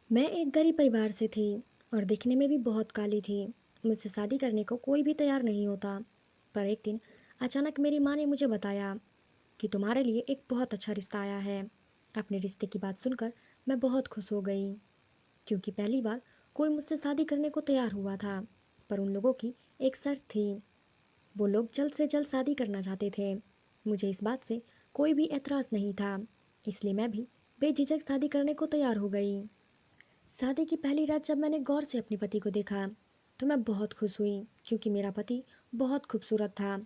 मैं एक गरीब परिवार से थी और दिखने में भी बहुत काली थी। मुझसे शादी करने को कोई भी तैयार नहीं होता। पर एक दिन अचानक मेरी माँ ने मुझे बताया कि तुम्हारे लिए एक बहुत अच्छा रिश्ता आया है। अपने रिश्ते की बात सुनकर मैं बहुत खुश हो गई, क्योंकि पहली बार कोई मुझसे शादी करने को तैयार हुआ था। पर उन लोगों की एक शर्त थी। वो लोग जल्द से जल्द शादी करना चाहते थे। मुझे इस बात से कोई भी एतराज़ नहीं था, इसलिए मैं भी बेझिझक शादी करने को तैयार हो गई। शादी की पहली रात जब मैंने गौर से अपने पति को देखा तो मैं बहुत खुश हुई, क्योंकि मेरा पति बहुत खूबसूरत था।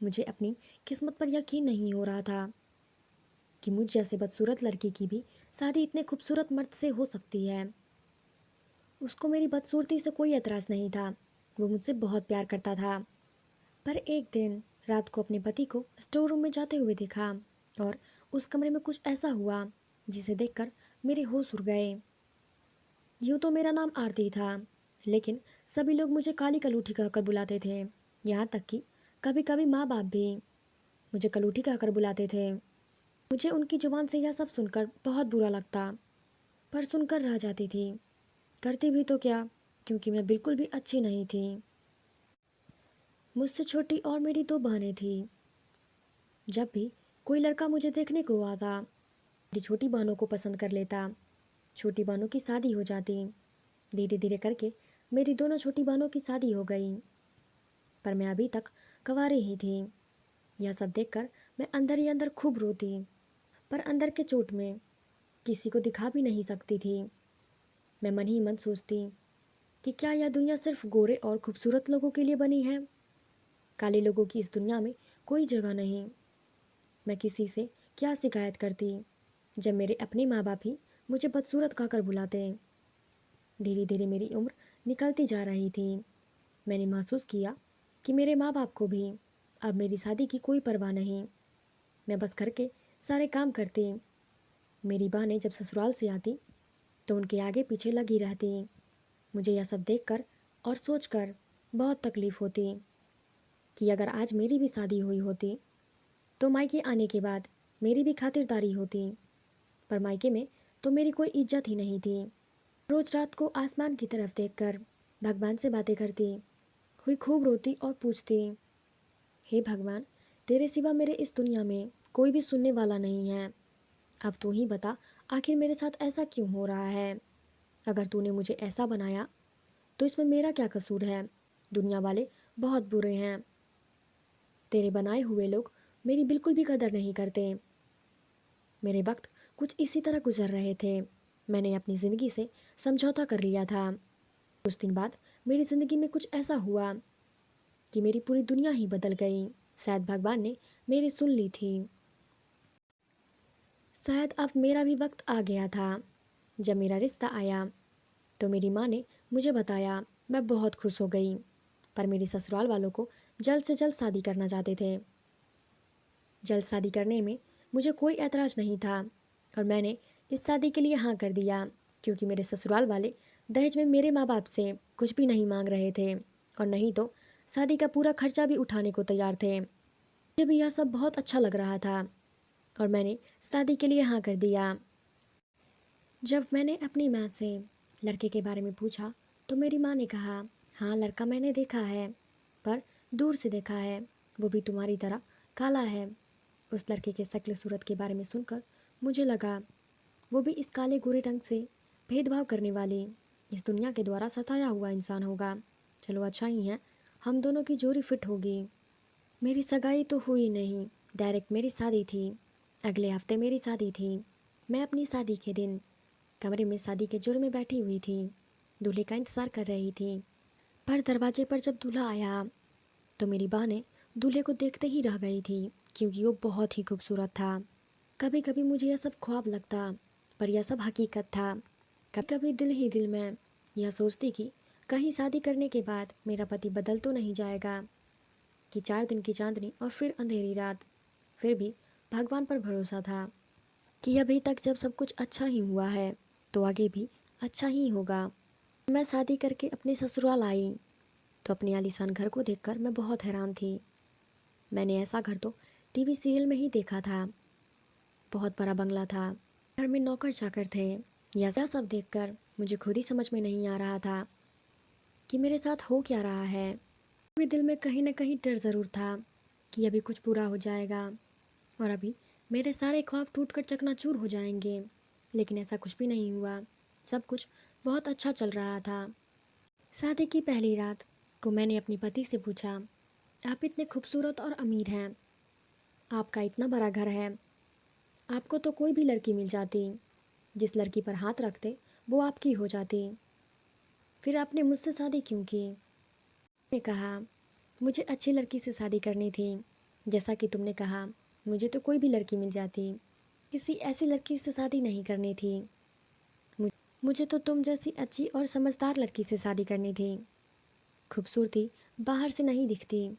मुझे अपनी किस्मत पर यकीन नहीं हो रहा था कि मुझ जैसे बदसूरत लड़की की भी शादी इतने खूबसूरत मर्द से हो सकती है। उसको मेरी बदसूरती से कोई एतराज़ नहीं था। वो मुझसे बहुत प्यार करता था। पर एक दिन रात को अपने पति को स्टोर रूम में जाते हुए देखा, और उस कमरे में कुछ ऐसा हुआ जिसे देखकर मेरे होश उड़ गए। यूँ तो मेरा नाम आरती था, लेकिन सभी लोग मुझे काली कलूठी कहकर बुलाते थे। यहाँ तक कि कभी कभी माँ बाप भी मुझे कलूठी कहकर बुलाते थे। मुझे उनकी जुबान से यह सब सुनकर बहुत बुरा लगता, पर सुनकर रह जाती थी। करती भी तो क्या, क्योंकि मैं बिल्कुल भी अच्छी नहीं थी। मुझसे छोटी और मेरी दो बहनें थी। जब भी कोई लड़का मुझे देखने को आता, मेरी छोटी बहनों को पसंद कर लेता। छोटी बहनों की शादी हो जाती। धीरे धीरे करके मेरी दोनों छोटी बहनों की शादी हो गई, पर मैं अभी तक कंवारी ही थी। यह सब देखकर मैं अंदर ही अंदर खूब रोती, पर अंदर के चोट में किसी को दिखा भी नहीं सकती थी। मैं मन ही मन सोचती कि क्या यह दुनिया सिर्फ गोरे और खूबसूरत लोगों के लिए बनी है। काले लोगों की इस दुनिया में कोई जगह नहीं। मैं किसी से क्या शिकायत करती, जब मेरे अपने माँ बाप ही मुझे बदसूरत कहकर बुलाते। धीरे धीरे मेरी उम्र निकलती जा रही थी। मैंने महसूस किया कि मेरे माँ बाप को भी अब मेरी शादी की कोई परवाह नहीं। मैं बस घर के सारे काम करती। मेरी बहनें जब ससुराल से आती तो उनके आगे पीछे लगी रहती। मुझे यह सब देखकर और सोचकर बहुत तकलीफ होती कि अगर आज मेरी भी शादी हुई होती तो मायके आने के बाद मेरी भी खातिरदारी होती। पर मायके में तो मेरी कोई इज्जत ही नहीं थी। रोज रात को आसमान की तरफ देखकर भगवान से बातें करती हुई खूब रोती और पूछती, हे भगवान, तेरे सिवा मेरे इस दुनिया में कोई भी सुनने वाला नहीं है। अब तू ही बता, आखिर मेरे साथ ऐसा क्यों हो रहा है। अगर तूने मुझे ऐसा बनाया तो इसमें मेरा क्या कसूर है। दुनिया वाले बहुत बुरे हैं। तेरे बनाए हुए लोग मेरी बिल्कुल भी कदर नहीं करते। मेरे वक्त कुछ इसी तरह गुजर रहे थे। मैंने अपनी ज़िंदगी से समझौता कर लिया था। कुछ दिन बाद मेरी ज़िंदगी में कुछ ऐसा हुआ कि मेरी पूरी दुनिया ही बदल गई। शायद भगवान ने मेरी सुन ली थी। शायद अब मेरा भी वक्त आ गया था। जब मेरा रिश्ता आया तो मेरी माँ ने मुझे बताया। मैं बहुत खुश हो गई, पर मेरे ससुराल वालों को जल्द से जल्द शादी करना चाहते थे। जल्द शादी करने में मुझे कोई ऐतराज़ नहीं था, और मैंने इस शादी के लिए हाँ कर दिया, क्योंकि मेरे ससुराल वाले दहेज में मेरे माँ बाप से कुछ भी नहीं मांग रहे थे, और नहीं तो शादी का पूरा खर्चा भी उठाने को तैयार थे। मुझे भी यह सब बहुत अच्छा लग रहा था, और मैंने शादी के लिए हाँ कर दिया। जब मैंने अपनी माँ से लड़के के बारे में पूछा तो मेरी माँ ने कहा, हाँ लड़का मैंने देखा है, पर दूर से देखा है। वो भी तुम्हारी तरह काला है। उस लड़के के शक्ल सूरत के बारे में सुनकर मुझे लगा वो भी इस काले गोरे रंग से भेदभाव करने वाली इस दुनिया के द्वारा सताया हुआ इंसान होगा। चलो अच्छा ही है, हम दोनों की जोड़ी फिट होगी। मेरी सगाई तो हुई नहीं, डायरेक्ट मेरी शादी थी। अगले हफ्ते मेरी शादी थी। मैं अपनी शादी के दिन कमरे में शादी के जोड़े में बैठी हुई थी, दूल्हे का इंतज़ार कर रही थी। पर दरवाजे पर जब दूल्हा आया तो मेरी बहनें दूल्हे को देखते ही रह गई थी, क्योंकि वो बहुत ही खूबसूरत था। कभी कभी मुझे यह सब ख्वाब लगता, पर यह सब हकीकत था। कभी कभी दिल ही दिल में यह सोचती कि कहीं शादी करने के बाद मेरा पति बदल तो नहीं जाएगा, कि 4 दिन की चांदनी और फिर अंधेरी रात। फिर भी भगवान पर भरोसा था कि अभी तक जब सब कुछ अच्छा ही हुआ है तो आगे भी अच्छा ही होगा। मैं शादी करके अपने ससुराल आई तो अपने आलीशान घर को देखकर मैं बहुत हैरान थी। मैंने ऐसा घर तो टीवी सीरियल में ही देखा था। बहुत बड़ा बंगला था, घर में नौकर चाकर थे, यह सब देखकर मुझे खुद ही समझ में नहीं आ रहा था कि मेरे साथ हो क्या रहा है। मेरे दिल में कहीं ना कहीं डर ज़रूर था कि अभी कुछ बुरा हो जाएगा और अभी मेरे सारे ख्वाब टूटकर चकनाचूर हो जाएंगे। लेकिन ऐसा कुछ भी नहीं हुआ। सब कुछ बहुत अच्छा चल रहा था। शादी की पहली रात को मैंने अपने पति से पूछा, आप इतने खूबसूरत और अमीर हैं, आपका इतना बड़ा घर है, आपको तो कोई भी लड़की मिल जाती, जिस लड़की पर हाथ रखते वो आपकी हो जाती, फिर आपने मुझसे शादी क्यों की? मैंने कहा, मुझे अच्छी लड़की से शादी करनी थी। जैसा कि तुमने कहा, मुझे तो कोई भी लड़की मिल जाती, किसी ऐसी लड़की से शादी नहीं करनी थी। मुझे तो तुम जैसी अच्छी और समझदार लड़की से शादी करनी थी। खूबसूरती बाहर से नहीं दिखती,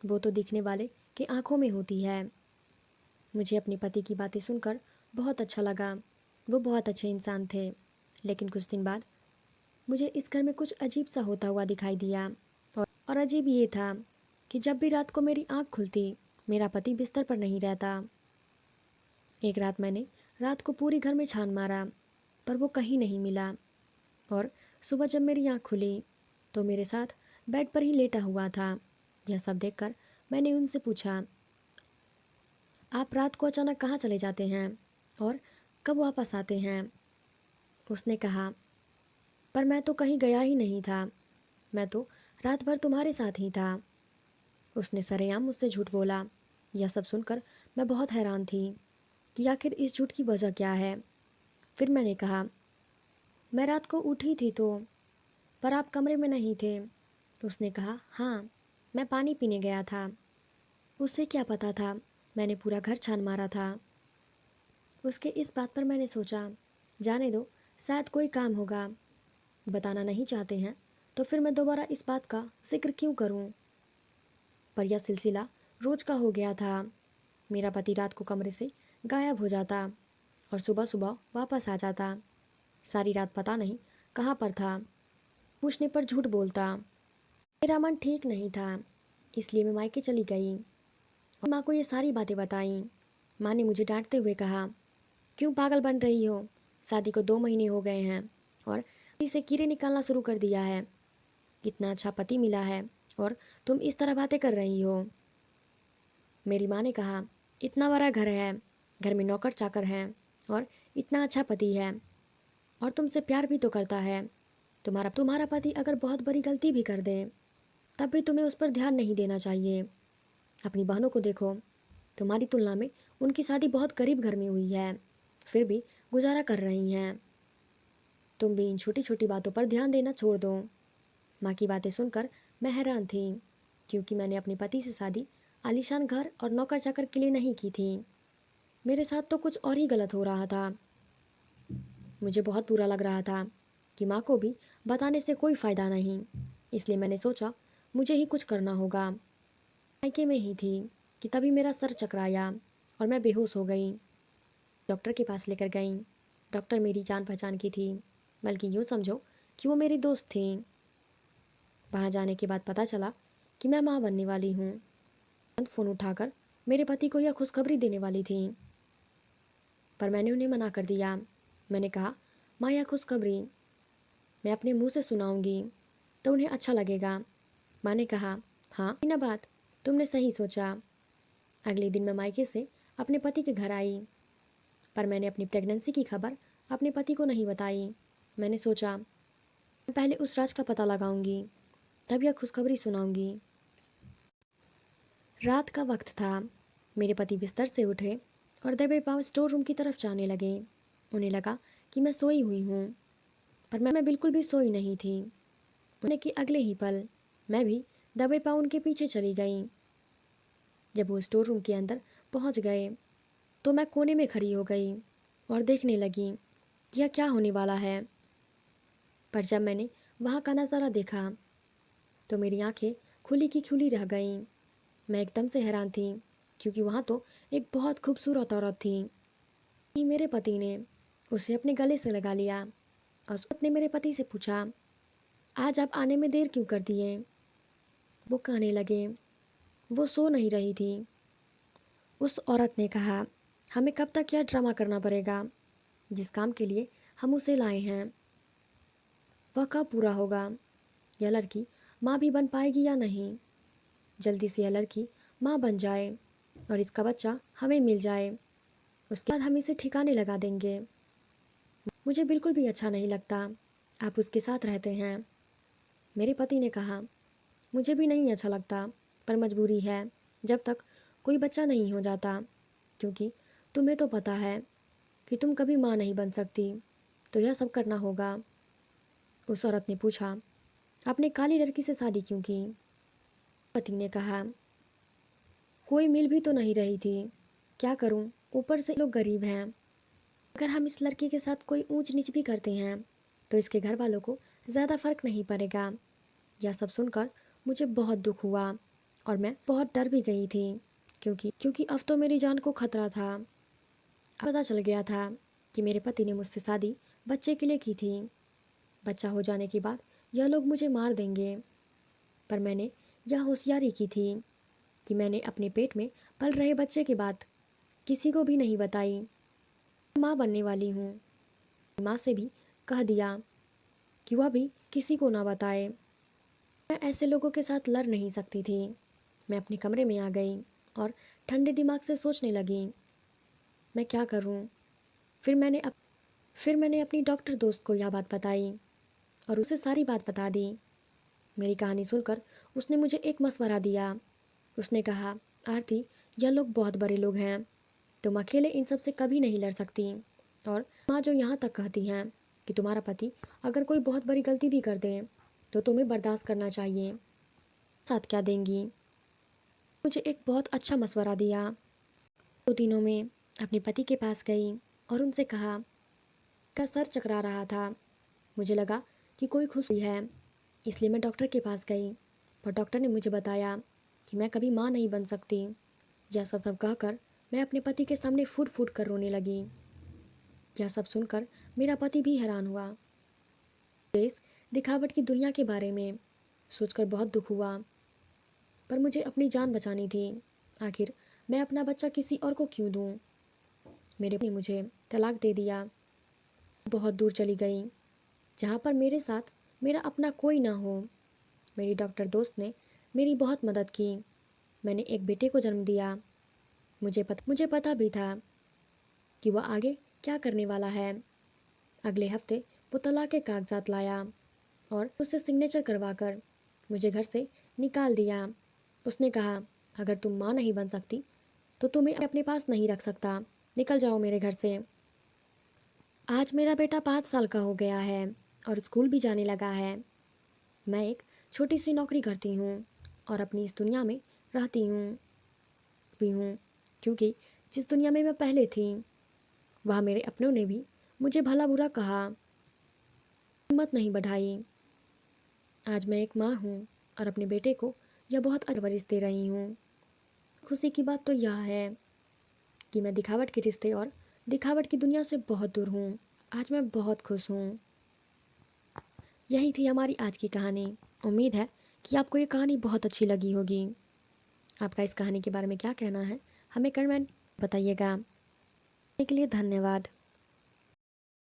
वो तो दिखने वाले की आंखों में होती है। मुझे अपने पति की बातें सुनकर बहुत अच्छा लगा। वो बहुत अच्छे इंसान थे। लेकिन कुछ दिन बाद मुझे इस घर में कुछ अजीब सा होता हुआ दिखाई दिया। और अजीब ये था कि जब भी रात को मेरी आंख खुलती, मेरा पति बिस्तर पर नहीं रहता। एक रात मैंने रात को पूरी घर में छान मारा, पर वो कहीं नहीं मिला। और सुबह जब मेरी आंख खुली तो मेरे साथ बेड पर ही लेटा हुआ था। यह सब देखकर मैंने उनसे पूछा, आप रात को अचानक कहाँ चले जाते हैं और कब वापस आते हैं? उसने कहा, पर मैं तो कहीं गया ही नहीं था, मैं तो रात भर तुम्हारे साथ ही था। उसने सरेआम मुझसे झूठ बोला। यह सब सुनकर मैं बहुत हैरान थी कि आखिर इस झूठ की वजह क्या है। फिर मैंने कहा, मैं रात को उठी थी तो, पर आप कमरे में नहीं थे। उसने कहा, हाँ, मैं पानी पीने गया था। उसे क्या पता था, मैंने पूरा घर छान मारा था। उसके इस बात पर मैंने सोचा, जाने दो, शायद कोई काम होगा। बताना नहीं चाहते हैं तो फिर मैं दोबारा इस बात का जिक्र क्यों करूं? पर यह सिलसिला रोज का हो गया था। मेरा पति रात को कमरे से गायब हो जाता और सुबह सुबह वापस आ जाता। सारी रात पता नहीं कहाँ पर था। पूछने पर झूठ बोलता। मेरा मन ठीक नहीं था, इसलिए मैं मायके चली गई और माँ को ये सारी बातें बताई। माँ ने मुझे डांटते हुए कहा, क्यों पागल बन रही हो? शादी को 2 महीने हो गए हैं और इसे कीड़े निकालना शुरू कर दिया है। इतना अच्छा पति मिला है और तुम इस तरह बातें कर रही हो। मेरी माँ ने कहा, इतना बड़ा घर है, घर में नौकर चाकर हैं और इतना अच्छा पति है और तुमसे प्यार भी तो करता है। तुम्हारा तुम्हारा पति अगर बहुत बड़ी गलती भी कर दे तब भी तुम्हें उस पर ध्यान नहीं देना चाहिए। अपनी बहनों को देखो, तुम्हारी तुलना में उनकी शादी बहुत करीब घर में हुई है, फिर भी गुजारा कर रही हैं। तुम भी इन छोटी छोटी बातों पर ध्यान देना छोड़ दो। माँ की बातें सुनकर मैं हैरान थी, क्योंकि मैंने अपने पति से शादी आलीशान घर और नौकर चाकर के लिए नहीं की थी। मेरे साथ तो कुछ और ही गलत हो रहा था। मुझे बहुत बुरा लग रहा था कि माँ को भी बताने से कोई फ़ायदा नहीं। इसलिए मैंने सोचा मुझे ही कुछ करना होगा। मायके में ही थी कि तभी मेरा सर चकराया और मैं बेहोश हो गई। डॉक्टर के पास लेकर गई। डॉक्टर मेरी जान पहचान की थी, बल्कि यूँ समझो कि वो मेरी दोस्त थी। वहाँ जाने के बाद पता चला कि मैं माँ बनने वाली हूँ। तुरंत फ़ोन उठाकर मेरे पति को यह खुशखबरी देने वाली थी, पर मैंने उन्हें मना कर दिया। मैंने कहा, माँ, यह खुशखबरी मैं अपने मुंह से सुनाऊंगी तो उन्हें अच्छा लगेगा। माँ ने कहा, हाँ ना, बात तुमने सही सोचा। अगले दिन मैं मायके से अपने पति के घर आई, पर मैंने अपनी प्रेगनेंसी की खबर अपने पति को नहीं बताई। मैंने सोचा मैं पहले उस राज का पता लगाऊंगी, तब यह खुशखबरी सुनाऊंगी। रात का वक्त था। मेरे पति बिस्तर से उठे और दबे पांव स्टोर रूम की तरफ जाने लगे। उन्हें लगा कि मैं सोई हुई हूँ, पर मैं बिल्कुल भी सोई नहीं थी। उन्हें कि अगले ही पल मैं भी दबे पांव उनके पीछे चली गई। जब वो स्टोर रूम के अंदर पहुंच गए तो मैं कोने में खड़ी हो गई और देखने लगी कि यह क्या होने वाला है। पर जब मैंने वहाँ का नज़ारा देखा तो मेरी आंखें खुली की खुली रह गईं। मैं एकदम से हैरान थी, क्योंकि वहाँ तो एक बहुत खूबसूरत औरत थी। मेरे पति ने उसे अपने गले से लगा लिया और उसने मेरे पति से पूछा, आज आप आने में देर क्यों कर दिए? वो कहने लगे, वो सो नहीं रही थी। उस औरत ने कहा, हमें कब तक यह ड्रामा करना पड़ेगा? जिस काम के लिए हम उसे लाए हैं। वह कब पूरा होगा? यह लड़की माँ भी बन पाएगी या नहीं? जल्दी से यह लड़की माँ बन जाए और इसका बच्चा हमें मिल जाए। उसके बाद हम इसे ठिकाने लगा देंगे। मुझे बिल्कुल भी अच्छा नहीं लगता आप उसके साथ रहते हैं। मेरे पति ने कहा, मुझे भी नहीं अच्छा लगता, पर मजबूरी है जब तक कोई बच्चा नहीं हो जाता, क्योंकि तुम्हें तो पता है कि तुम कभी माँ नहीं बन सकती, तो यह सब करना होगा। उस औरत ने पूछा, आपने काली लड़की से शादी क्यों की? पति ने कहा, कोई मिल भी तो नहीं रही थी, क्या करूं, ऊपर से लोग गरीब हैं। अगर हम इस लड़के के साथ कोई ऊंच नीच भी करते हैं तो इसके घर वालों को ज़्यादा फर्क नहीं पड़ेगा। यह सब सुनकर मुझे बहुत दुख हुआ और मैं बहुत डर भी गई थी, क्योंकि अब तो मेरी जान को खतरा था। पता चल गया था कि मेरे पति ने मुझसे शादी बच्चे के लिए की थी। बच्चा हो जाने के बाद यह लोग मुझे मार देंगे, पर मैंने यह होशियारी की थी कि मैंने अपने पेट में पल रहे बच्चे की बात किसी को भी नहीं बताई। माँ बनने वाली हूँ। माँ से भी कह दिया कि वह भी किसी को ना बताए। मैं ऐसे लोगों के साथ लड़ नहीं सकती थी। मैं अपने कमरे में आ गई और ठंडे दिमाग से सोचने लगी, मैं क्या करूँ। फिर मैंने अपनी डॉक्टर दोस्त को यह बात बताई और उसे सारी बात बता दी। मेरी कहानी सुनकर उसने मुझे एक मशवरा दिया। उसने कहा, आरती, यह लोग बहुत बड़े लोग हैं, तुम अकेले इन सब से कभी नहीं लड़ सकती। और माँ जो यहाँ तक कहती हैं कि तुम्हारा पति अगर कोई बहुत बड़ी गलती भी कर दे तो तुम्हें बर्दाश्त करना चाहिए। साथ क्या देंगी? मुझे एक बहुत अच्छा मशवरा दिया। 2 दिनों में अपने पति के पास गई और उनसे कहा, का सर चकरा रहा था, मुझे लगा कि कोई खुशी है, इसलिए मैं डॉक्टर के पास गई, पर डॉक्टर ने मुझे बताया कि मैं कभी माँ नहीं बन सकती। यह सब कहकर मैं अपने पति के सामने फूट फूट कर रोने लगी। यह सब सुनकर मेरा पति भी हैरान हुआ। इस दिखावट की दुनिया के बारे में सोचकर बहुत दुख हुआ, पर मुझे अपनी जान बचानी थी। आखिर मैं अपना बच्चा किसी और को क्यों दूँ? मेरे ने मुझे तलाक दे दिया। बहुत दूर चली गई जहाँ पर मेरे साथ मेरा अपना कोई ना हो। मेरी डॉक्टर दोस्त ने मेरी बहुत मदद की। मैंने एक बेटे को जन्म दिया। मुझे पता भी था कि वह आगे क्या करने वाला है। अगले हफ्ते वो तलाक के कागजात लाया और उससे सिग्नेचर करवाकर मुझे घर से निकाल दिया। उसने कहा, अगर तुम माँ नहीं बन सकती तो तुम्हें अपने पास नहीं रख सकता, निकल जाओ मेरे घर से। आज मेरा बेटा 5 साल का हो गया है और स्कूल भी जाने लगा है। मैं एक छोटी सी नौकरी करती हूँ और अपनी इस दुनिया में रहती हूँ क्योंकि जिस दुनिया में मैं पहले थी वहाँ मेरे अपनों ने भी मुझे भला बुरा कहा, हिम्मत नहीं बढ़ाई। आज मैं एक माँ हूँ और अपने बेटे को यह बहुत परवरिश दे रही हूँ। खुशी की बात तो यह है कि मैं दिखावट के रिश्ते और दिखावट की दुनिया से बहुत दूर हूँ। आज मैं बहुत खुश हूँ। यही थी हमारी आज की कहानी। उम्मीद है कि आपको ये कहानी बहुत अच्छी लगी होगी। आपका इस कहानी के बारे में क्या कहना है हमें कमेंट बताइएगा। के लिए धन्यवाद।